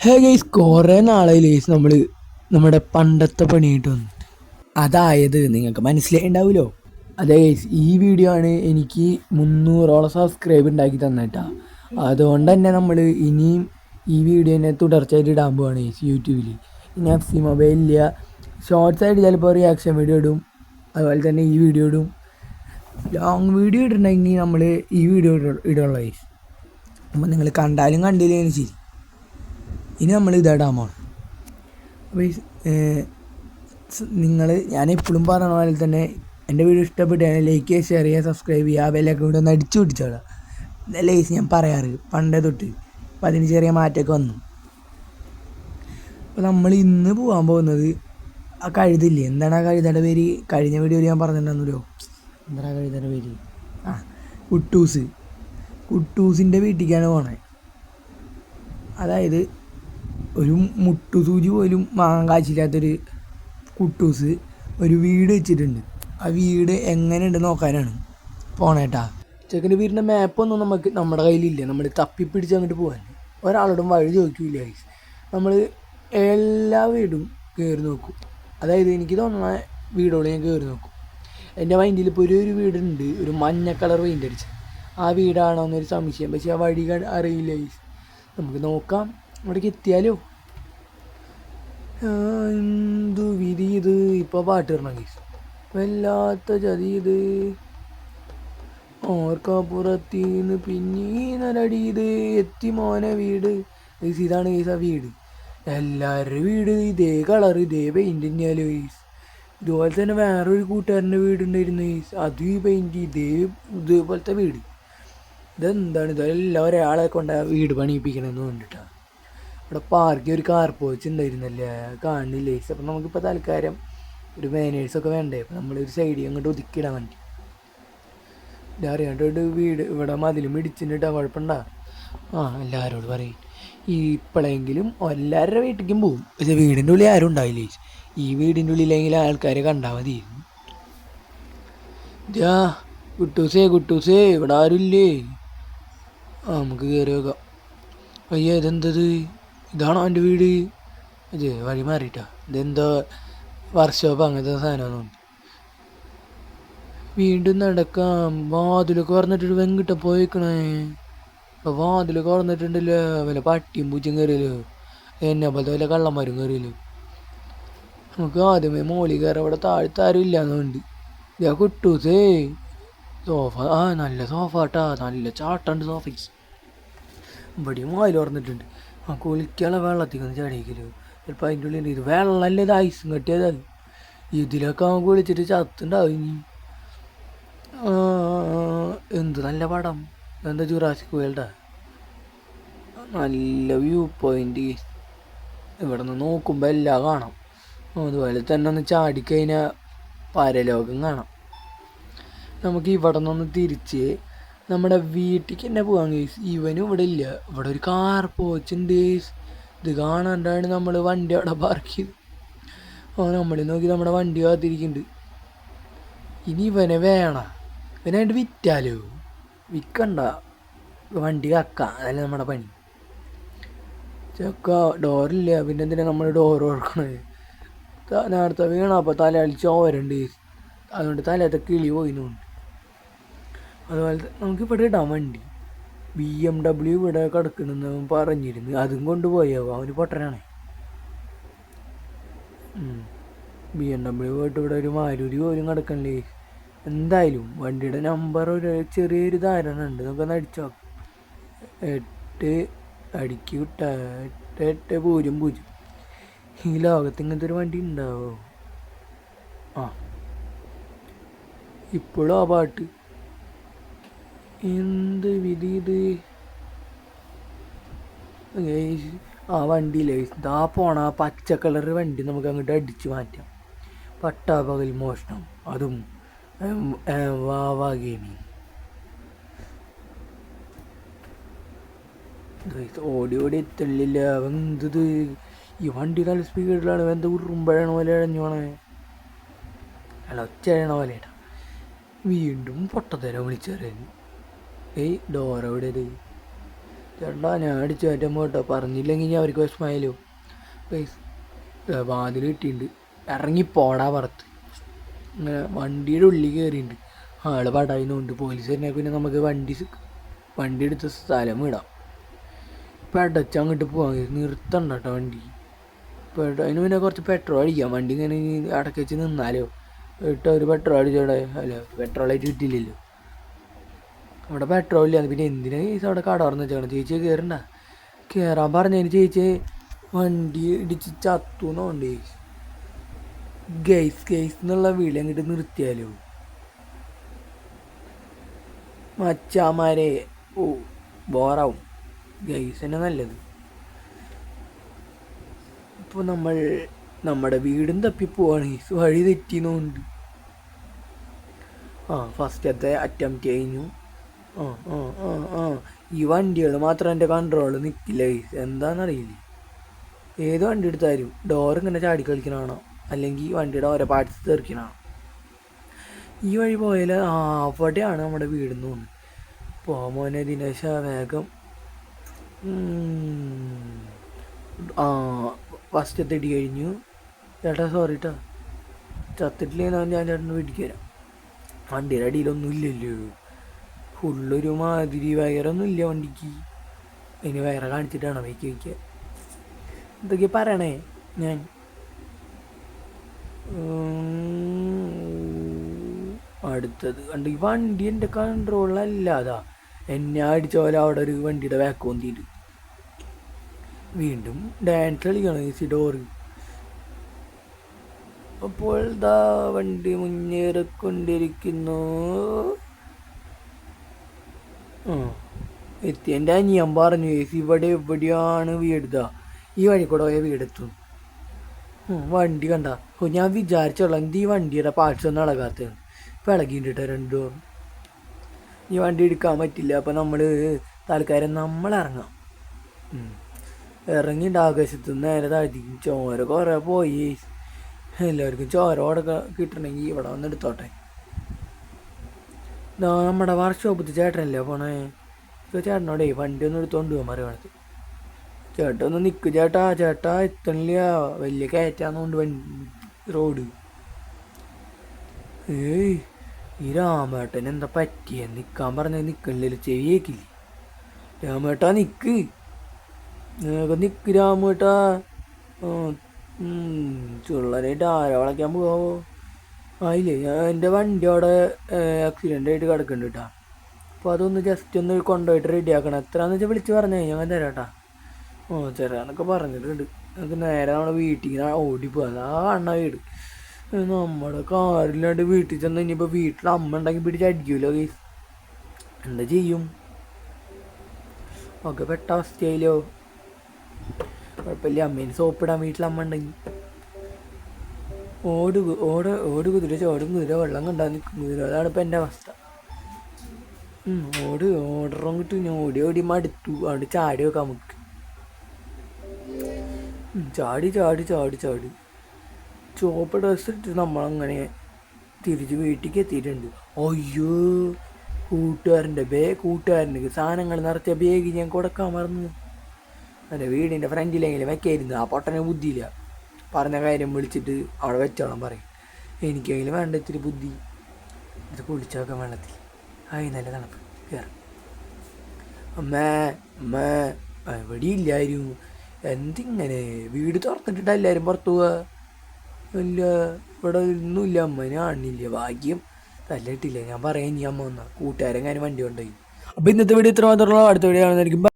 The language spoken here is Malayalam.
ഹേ ഗൈസ്, കുറേ നാളായി ഗൈസ് നമ്മുടെ പണ്ടത്തെ പണിയായിട്ട് വന്നിട്ട്. അതായത് നിങ്ങൾക്ക് മനസ്സിലായിണ്ടാവുമല്ലോ. അതെ ഗൈസ്, ഈ വീഡിയോ ആണ് എനിക്ക് 300ഓളം സബ്സ്ക്രൈബ് ഉണ്ടാക്കി തന്നിട്ടാ. അതുകൊണ്ട് തന്നെ നമ്മൾ ഇനിയും ഈ വീഡിയോനെ തുടർച്ചയായിട്ട് ഇടാൻ പോവാണ് ഗൈസ് യൂട്യൂബിൽ. ഇനി FC മൊബൈലില്ല, ഷോർട്സ് ആയിട്ട് ചിലപ്പോൾ റിയാക്ഷൻ വീഡിയോ ഇടും, അതുപോലെ തന്നെ ഈ വീഡിയോ ഇടും. ലോങ് വീഡിയോ ഇട്ടിട്ടുണ്ടെങ്കിൽ നമ്മൾ ഈ വീഡിയോ ഇടുള്ളൂ ഗൈസ്. അപ്പോൾ നിങ്ങൾ കണ്ടാലും കണ്ടില്ലെങ്കിലും ശരി, ഇനി നമ്മൾ ഇതായിടാൻ പോകണം. അപ്പോൾ ഞാൻ എപ്പോഴും പറയണ പോലെ തന്നെ എൻ്റെ വീഡിയോ ഇഷ്ടപ്പെട്ടാൽ ലൈക്ക് ചെയ്യുക, ഷെയർ ചെയ്യുക, സബ്സ്ക്രൈബ് ചെയ്യുക, ബെല്ലൊക്കെ ഇവിടെ ഒന്ന് അടിച്ചു പിടിച്ചോളാം. ഇതല്ലേ ഞാൻ പറയാറ് പണ്ടേ തൊട്ട്. അപ്പോൾ അതിന് ചെറിയ മാറ്റമൊക്കെ വന്നു. അപ്പോൾ നമ്മൾ ഇന്ന് പോകാൻ പോകുന്നത് ആ കഴുതില്ലേ, എന്താണ് ആ കഴുതയുടെ പേര്? കഴിഞ്ഞ വീഡിയോയിൽ ഞാൻ പറഞ്ഞിട്ടുണ്ടെന്നല്ലോ. എന്താണ് ആ കഴുതയുടെ പേര്? കുട്ടൂസിൻ്റെ വീട്ടിലേക്കാണ് പോണത്. അതായത് ഒരു മുട്ടുസൂചി പോലും വാങ്ങാൻ കാശില്ലാത്തൊരു കുട്ടൂസ് ഒരു വീട് വെച്ചിട്ടുണ്ട്. ആ വീട് എങ്ങനെയുണ്ട് നോക്കാനാണ് പോണേട്ടാ. ചെക്കൻ്റെ വീടിൻ്റെ മാപ്പൊന്നും നമ്മുടെ കയ്യിലില്ല. നമ്മൾ തപ്പിപ്പിടിച്ച് അങ്ങോട്ട് പോകാൻ ഒരാളോടും വഴി ചോദിക്കില്ല. നമ്മൾ എല്ലാ വീടും കയറി നോക്കും. അതായത് എനിക്ക് തോന്നുന്ന വീടുകൾ ഞാൻ കയറി നോക്കും. എൻ്റെ മൈൻഡിൽ ഇപ്പോൾ ഒരു വീടുണ്ട്, ഒരു മഞ്ഞ കളർ പെയിൻ്റ് അടിച്ച്. ആ വീടാണോ എന്നൊരു സംശയം. പക്ഷേ ആ വഴി അറിയില്ല. നമുക്ക് നോക്കാം, അവിടേക്ക് എത്തിയാലോ. എന്തു വിധി ഇത്! ഇപ്പോൾ പാട്ട് ഇടണം ഗൈസ്. വല്ലാത്ത ചതി ഇത്. ഓർക്കപ്പുറത്തീന്ന് പിന്നീനടി ഇത്. എത്തി മോനെ വീട്. ഗൈസ്, ഇതാണ് ഗൈസ് ആ വീട്. എല്ലാവരുടെ വീട് ഇതേ കളർ, ഇതേ പെയിൻ്റ് തന്നെയാലോ ഗൈസ്. ഇതുപോലെ തന്നെ വേറൊരു കൂട്ടുകാരൻ്റെ വീടുണ്ടായിരുന്നു ഗൈസ്, അത് ഈ പെയിൻറ്റ് ഇതേപോലത്തെ വീട്. ഇതെന്താണ് ഇതെല്ലാം ഒരാളെ കൊണ്ട് വീട് പണിയിപ്പിക്കണമെന്ന് വേണ്ടിയിട്ടാണ്. ഇവിടെ പാർക്കിൽ ഒരു കാർ പോച്ച് ഉണ്ടായിരുന്നല്ലേ, കാണില്ല ഗൈസ്. അപ്പം നമുക്കിപ്പോൾ തൽക്കാലം ഒരു മാനേഴ്സൊക്കെ വേണ്ടേ. അപ്പം നമ്മളൊരു സൈഡിൽ അങ്ങോട്ട് ഒതുക്കിയിടാൻ വേണ്ടി. ഇതറിയാണ്ട് വീട് ഇവിടെ മതിലും ഇടിച്ചിട്ടാ കുഴപ്പമുണ്ടാ. എല്ലാവരോടും പറയും ഇപ്പോഴെങ്കിലും എല്ലാവരുടെ വീട്ടിലേക്കും പോവും. പക്ഷേ വീടിൻ്റെ ഉള്ളിൽ ആരും ഉണ്ടാവില്ല ഗൈസ്. ഈ വീടിൻ്റെ ഉള്ളിലെങ്കിലും ആൾക്കാരെ കണ്ടാൽ മതി. കുട്ടൂസേ ഇവിടെ ആരുമില്ലേ? നമുക്ക് കയറി വെക്കാം. അയ്യോ, ഇതെന്തത്? ഇതാണോ എൻ്റെ വീട്? അതെ, വഴി മാറിയിട്ടാ. ഇതെന്തോ വർക്ക്ഷോപ്പ് അങ്ങനത്തെ സാധനമൊന്നും. വീണ്ടും നടക്കാം. വാതിലൊക്കെ പറഞ്ഞിട്ട് വെങ്കിട്ട പോയിക്കണേ. അപ്പോൾ വാതിലൊക്കെ പറഞ്ഞിട്ടുണ്ടല്ലോ, വല്ല പട്ടിയും പൂച്ചയും കയറിയല്ലോ, എന്നെ പോലത്തെ വല്ല കള്ളന്മാരും കയറിയല്ലോ. നമുക്ക് ആദ്യമേ മോളി കയറാം. അവിടെ താഴ്ത്താരും ഇല്ലാന്നുണ്ട്. കുട്ടൂസേ സോഫ, നല്ല സോഫ കേട്ടാ, നല്ല ചാട്ടുണ്ട് സോഫയ്ക്ക്. ഇവിടെയും വായിൽ പറഞ്ഞിട്ടുണ്ട്. കുളിക്കാനുള്ള വെള്ളത്തിക്കൊന്ന് ചടിക്കല്ലോ. ചിലപ്പോൾ അതിൻ്റെ ഉള്ളിൽ ഇത് വെള്ളമല്ലേ, ഇത് ഐസും കെട്ടിയതല്ല. ഇതിലൊക്കെ അവൻ കുളിച്ചിട്ട് ചത്തുണ്ടാവും ഇനി. എന്ത് നല്ല പടം! എന്താ ജുറാസിക് വേൾഡാ. നല്ല വ്യൂ പോയിൻ്റ്. ഇവിടെ നിന്ന് നോക്കുമ്പോൾ എല്ലാം കാണാം. അതുപോലെ തന്നെ ഒന്ന് ചാടിക്കഴിഞ്ഞാൽ പരലോകം കാണാം. നമുക്ക് ഇവിടെ നിന്നൊന്ന് തിരിച്ച് നമ്മുടെ വീട്ടിലേക്ക് തന്നെ പോകാം ഗൈസ്. ഇവനും ഇവിടെ ഇല്ല. ഇവിടെ ഒരു കാർ പോച്ചുണ്ട് ഗൈസ്. ഇത് കാണാണ്ടാണ് നമ്മൾ വണ്ടി അവിടെ പാർക്ക് ചെയ്ത്. നമ്മൾ നോക്കി നമ്മുടെ വണ്ടി കാത്തിരിക്കുന്നുണ്ട്. ഇനി ഇവനെ വേണം. ഇവനായിട്ട് വിറ്റാലോ? വിൽക്കണ്ട, വണ്ടി കക്കാം, അതല്ലേ നമ്മുടെ പണി. ചെക്ക ഡോറില്ല, പിന്നെ എന്തിനാ നമ്മൾ ഡോർ തുറക്കണത്? നേരത്തെ വീണ അപ്പോൾ തലയളിച്ച് ഓരണ്ട് ഗൈസ്. അതുകൊണ്ട് തലത്തെ കിളി പോയിന്നുണ്ട്. അതുപോലെ നമുക്കിവിടെ ഇടാം വണ്ടി. BMW ഇവിടെ കിടക്കണമെന്ന് അവൻ പറഞ്ഞിരുന്നു. അതും കൊണ്ടുപോയാവോ, അവന് പൊട്ടനാണ്. BMW പോയിട്ട് ഇവിടെ ഒരു മാരുതി പോലും കിടക്കണില്ലേ. എന്തായാലും വണ്ടിയുടെ നമ്പർ ഒരു ചെറിയൊരു ധാരണ ഉണ്ട്, നമുക്കൊന്ന് അടിച്ചു നോക്കാം. 8 അടിക്ക് വിട്ട 8800. ഈ ലോകത്ത് ഇങ്ങനത്തെ ഒരു വണ്ടി ഉണ്ടാവോ? ഇപ്പോഴും ആ പാട്ട്. എന്ത് വിധി ഇത്! ആ വണ്ടിയില്ലേ, ഇതാ പോണ ആ പച്ച കളർ വണ്ടി നമുക്ക് അങ്ങോട്ട് അടിച്ചു മാറ്റാം. പട്ടാപകൽ മോഷണം, അതും വാവാ ഗെയിമിങ്. ഓടി എത്തില്ല. എന്തത് ഈ വണ്ടി നല്ല സ്പീഡിലാണ്. എന്താ ഉറുമ്പഴണ പോലെ ഇഴഞ്ഞു പോണേ, അല്ല ഒച്ച എഴണ പോലെ. വീണ്ടും പൊട്ടത്തരം വിളിച്ചറിയാൻ. ഡോർ എവിടെയത്? ചേട്ടാ ഞാൻ അടിച്ചു മാറ്റുമ്പോൾ കേട്ടോ, പറഞ്ഞില്ലെങ്കിൽ ഞാൻ അവർക്ക് വിഷമായാലോ. ഗൈസ് വാതിൽ കിട്ടിയിട്ടുണ്ട്, ഇറങ്ങിപ്പോടാ പുറത്ത്. ഇങ്ങനെ വണ്ടിയുടെ ഉള്ളിൽ കയറിയിട്ടുണ്ട്. ആള് പടായുന്നുണ്ട്. പോലീസ് തന്നെ പിന്നെ നമുക്ക് വണ്ടി എടുത്ത സ്ഥലം വിടാം. ഇപ്പം അടച്ച് അങ്ങോട്ട് പോകാൻ നിർത്തണ്ട കേട്ടോ വണ്ടി. അതിന് പിന്നെ കുറച്ച് പെട്രോൾ അടിക്കാം. വണ്ടി ഇങ്ങനെ അടക്കി വെച്ച് നിന്നാലോ ഇട്ട് ഒരു പെട്രോൾ അടിച്ചോടെ. അല്ല പെട്രോളായിട്ട് കിട്ടിയില്ലല്ലോ, അവിടെ പെട്രോൾ ഇല്ല. പിന്നെ എന്തിനാ ചേച്ചി അവിടെ കട തുറന്ന് വെച്ചേക്കണം? ചേച്ചി കയറണ്ട. കയറാൻ പറഞ്ഞതിന് ചേച്ചി വണ്ടി ഇടിച്ച് ചത്തുന്നോണ്ട്. ഗൈസ് എന്നുള്ള വിളി അങ്ങോട്ട് നിർത്തിയാലോ മച്ചാമാരെ. ഓ ബോറാവും. ഗൈസ് തന്നെ നല്ലത്. ഇപ്പോൾ നമ്മുടെ വീടും തപ്പിപ്പോവാണ്. വഴി തെറ്റിന്നുണ്ട്. ഫസ്റ്റത്തെ അറ്റംപ്റ്റ് കഴിഞ്ഞു. ഈ വണ്ടികൾ മാത്രം എൻ്റെ കൺട്രോൾ നിൽക്കില്ല ഗൈസ്, എന്താണെന്നറിയില്ല. ഏത് വണ്ടി എടുത്താലും ഡോർ ഇങ്ങനെ ചാടി കളിക്കണോ, അല്ലെങ്കിൽ വണ്ടിയുടെ ഓരോ പാർട്സ് തെറിക്കണോ. ഈ വഴി പോയാൽ അവിടെയാണ് നമ്മുടെ വീടെന്ന് തോന്നുന്നു. മോനെ ദിനേശ വേഗം. ഫസ്റ്റത്തെ ഇടി കഴിഞ്ഞു. ചേട്ടാ സോറി കേട്ടോ, ചത്തിട്ടില്ലെന്ന് ഞാൻ ചേട്ടന് പിടിച്ചു തരാം. വണ്ടിയുടെ അടിയിലൊന്നും ഇല്ലല്ലോ, ഫുള്ളൊരു മാതിരി. വയറൊന്നും ഇല്ല വണ്ടിക്ക്. ഇനി വയറെ കാണിച്ചിട്ടാണോ വയ്ക്കുക? എന്തൊക്കെ പറയണേ ഞാൻ. അടുത്തത് കണ്ട് ഈ വണ്ടി എൻ്റെ കൺട്രോളിലല്ലാതാ. എന്നെ അടിച്ച പോലെ അവിടെ ഒരു വണ്ടിയുടെ ബാക്ക് വന്നിട്ട് വീണ്ടും ഡാൻസ് കളിക്കണം ഈ ഡോറ്. അപ്പോൾ ദാ വണ്ടി മുന്നേറിക്കൊണ്ടിരിക്കുന്നു. എത്തി. എൻ്റെ അനിയൻ പറഞ്ഞു ഇവിടെ എവിടെയാണ് വീടുതാ, ഈ വഴി കൂടെ പോയ വീടെത്തും. വണ്ടി കണ്ട. ഞാൻ വിചാരിച്ചോളാം എന്ത് ഈ വണ്ടിയുടെ പാർട്സ് ഒന്നും ഇളകാത്തത്. ഇപ്പം ഇളകിയിട്ടിട്ട രണ്ടും. ഈ വണ്ടി എടുക്കാൻ പറ്റില്ല. അപ്പം നമ്മൾ തൽക്കാലം ഇറങ്ങാം. ഇറങ്ങിയിട്ട് ആകാശത്ത് നേരെ താഴ്ത്തിക്കും. ചോര കുറേ പോയി. എല്ലാവർക്കും ചോര ഓടൊക്കെ കിട്ടണമെങ്കിൽ ഇവിടെ വന്ന് എടുത്തോട്ടെ. നമ്മുടെ വർക്ക്ഷോപ്പത്ത് ചേട്ടനല്ലേ പോണേ. ചേട്ടനോടേ വണ്ടി ഒന്നും എടുത്തോണ്ട് പോകാൻ പറയുന്നത്. ചേട്ടാ ഒന്ന് നിൽക്കും ചേട്ടാ എത്തണില്ല, വലിയ കയറ്റാന്നുകൊണ്ട് റോഡ്. ഈ രാമേട്ടൻ എന്താ പറ്റിയ? നിൽക്കാൻ പറഞ്ഞ നിൽക്കണില്ലല്ലോ, ചെവി കേൾക്കില്ലേ? രാമേട്ടാ നിൽക്ക് രാമേട്ടാ. ചുള്ളനായിട്ട് ആരോ വളയ്ക്കാൻ പോകാവോ? ആയില്ലേ, ഞാൻ എൻ്റെ വണ്ടി അവിടെ ആക്സിഡൻ്റ് ആയിട്ട് കിടക്കുന്നുണ്ട് കേട്ടാ. അപ്പോൾ അതൊന്ന് ജസ്റ്റ് ഒന്ന് കൊണ്ടുപോയിട്ട് റെഡിയാക്കണം. എത്രയാണെന്ന് വെച്ചാൽ വിളിച്ച് പറഞ്ഞു ഞാൻ തരാട്ടാ. ചെറിയാന്നൊക്കെ പറഞ്ഞിട്ടുണ്ട്. നമുക്ക് നേരെ നമ്മുടെ വീട്ടിൽ ഇങ്ങനെ ഓടിപ്പോവാ. അതാ കാണണ വീട്. നമ്മുടെ കാറിലാണ്ട് വീട്ടിൽ ചെന്ന് ഇനിയിപ്പോൾ വീട്ടിൽ അമ്മ ഉണ്ടെങ്കിൽ പിടിച്ച് അടിക്കുമല്ലോ ഗൈസ്. എന്താ ചെയ്യും? ഒക്കെ പെട്ട അവസ്ഥയായില്ലോ. കുഴപ്പമില്ല, അമ്മേന് സോപ്പിടാൻ വീട്ടിൽ അമ്മ ഉണ്ടെങ്കിൽ. ഓട് കുതിര ചോടും കുതിര വെള്ളം കണ്ടാൽ നിൽക്കും കുതിര. അതാണ് ഇപ്പം എൻ്റെ അവസ്ഥ. ഓർഡറും കിട്ടും. ഞാൻ ഓടി മടുത്തു. അവിടെ ചാടി വെക്കാം നമുക്ക്. ചാടി ചുവപ്പ് ഡ്രസ്സ് ഇട്ട് നമ്മളങ്ങനെ തിരിച്ച് വീട്ടിലേക്ക് എത്തിയിട്ടുണ്ട്. അയ്യോ, കൂട്ടുകാരൻ്റെ സാധനങ്ങൾ നിറച്ച ബാഗ് ഞാൻ കൊടുക്കാൻ മറന്നു. എൻ്റെ വീടിൻ്റെ ഫ്രണ്ടിലെങ്കിലും വെക്കായിരുന്നു. ആ പൊട്ടനെ ബുദ്ധിയില്ല. പറഞ്ഞ കാര്യം വിളിച്ചിട്ട് അവിടെ വെച്ചോളാൻ പറയും. എനിക്കെങ്കിലും വേണ്ട ഇത്തിരി ബുദ്ധി. ഇത് കുളിച്ചോക്കാൻ വെള്ളത്തിൽ. നല്ല തണുപ്പ്. കയറും. അമ്മേ എവിടെ ഇല്ലായിരുന്നു. എന്തിങ്ങനെ വീട് തുറന്നിട്ടിട്ട് എല്ലാവരും പുറത്തു പോവുക? ഇല്ല, ഇവിടെ ഒന്നുമില്ല. അമ്മനെ കാണില്ല. ഭാഗ്യം തല്ലിട്ടില്ല. ഞാൻ പറയാം ഇനി അമ്മ വന്നാൽ കൂട്ടുകാരെങ്ങാനും വണ്ടി കൊണ്ടുപോയി. അപ്പോൾ ഇന്നത്തെ വീഡിയോ ഇത്ര മാത്രമുള്ളൂ. അടുത്ത വീഡിയോ കാണുന്നതായിരിക്കും.